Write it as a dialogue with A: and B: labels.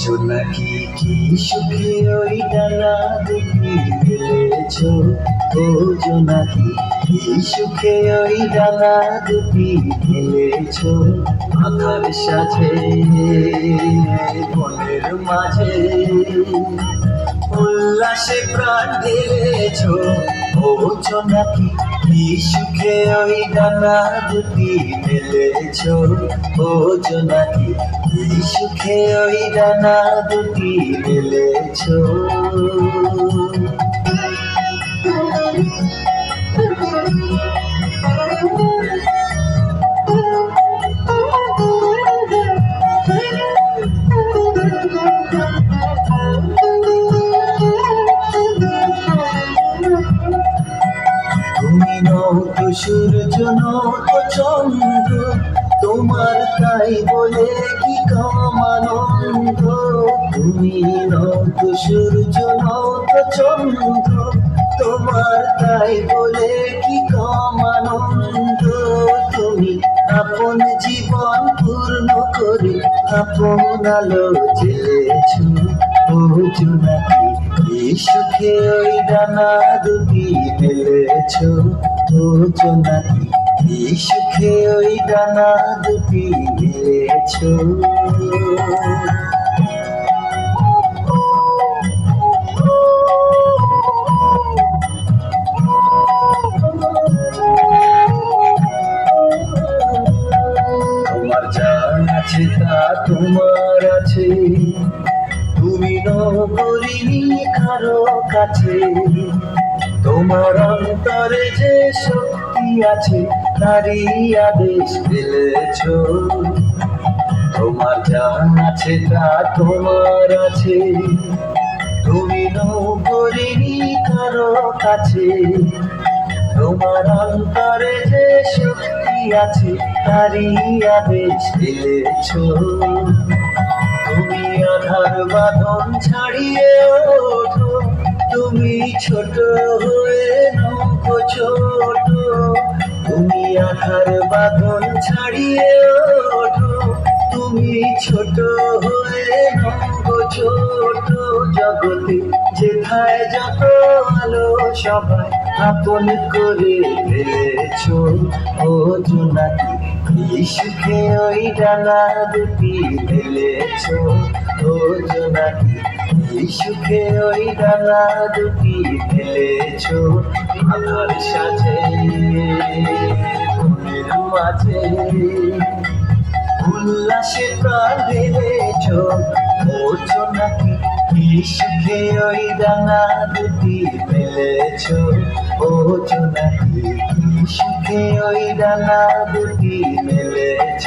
A: জোনাকি কি সুখে ওই ডানা দুটি মেলেছ, ও জোনাকি কি সুখে ওই ডানা দুটি মেলেছ। আধার সাজে বনের মাঝে উল্লাসে প্রাণ ঢেলেছ, ও জোনাকি কি সুখে ওই ডানা দুটি মেলেছ। ও জোনাকি কি সুখে ওই ডানা দুটি মেলেছ। তুমি নও তো সূর্য, নও তো চন্দ্র, তোমার তাই বলে কি কামানন্দ। তুমি নও তো সূর্য, নও তো চন্দ্র, তোমার তাই বলে কি কামানন্দ। তুমি আপন জীবন পূর্ণ করে আপন আলো জ্বেলেছ, ও জোনাকি কি সুখে ওই ডানা দুটি মেলেছ। ও জোনাকি কি সুখে ওই ডানা দুটি মেলেছ। তোমার যা আছে তা তোমার আছে, তুমি নগরিনী কারো কাছে। তোমার অন্তরে যে শক্তি আছে তারই আদেশ পেলেছ। তোমার যা আছে তা তোমার আছে, তুমি নগরিনী কারো কাছে। তোমার অন্তরে যে শক্তি আছে তারই আদেশ পেলেছ। তুমি আধার বাঁধন ছাড়িয়ে ওঠো, তুমি ছোট হয়ে নৌকো ছোট। তুমি আধার বাঁধন ছাড়িয়ে ওঠো, তুমি ছোট হয়ে নৌকো ছোট। জগতে যেথায় যত আলো সবাই আপন করে ফেলেছ, ও জোনাকি কি সুখে ওই ডানা দুটি মেলেছ। ও জোনাকি কি সুখে ওই ডানা দুটি মেলেছ। আধার সাজে বনের মাঝে উল্লাসে প্রাণ ঢেলেছ, ও জোনাকি কি সুখে ওই ডানা দুটি মেলেছ। ও জোনাকি কি সুখে ওই ডানা দুটি মেলেছ।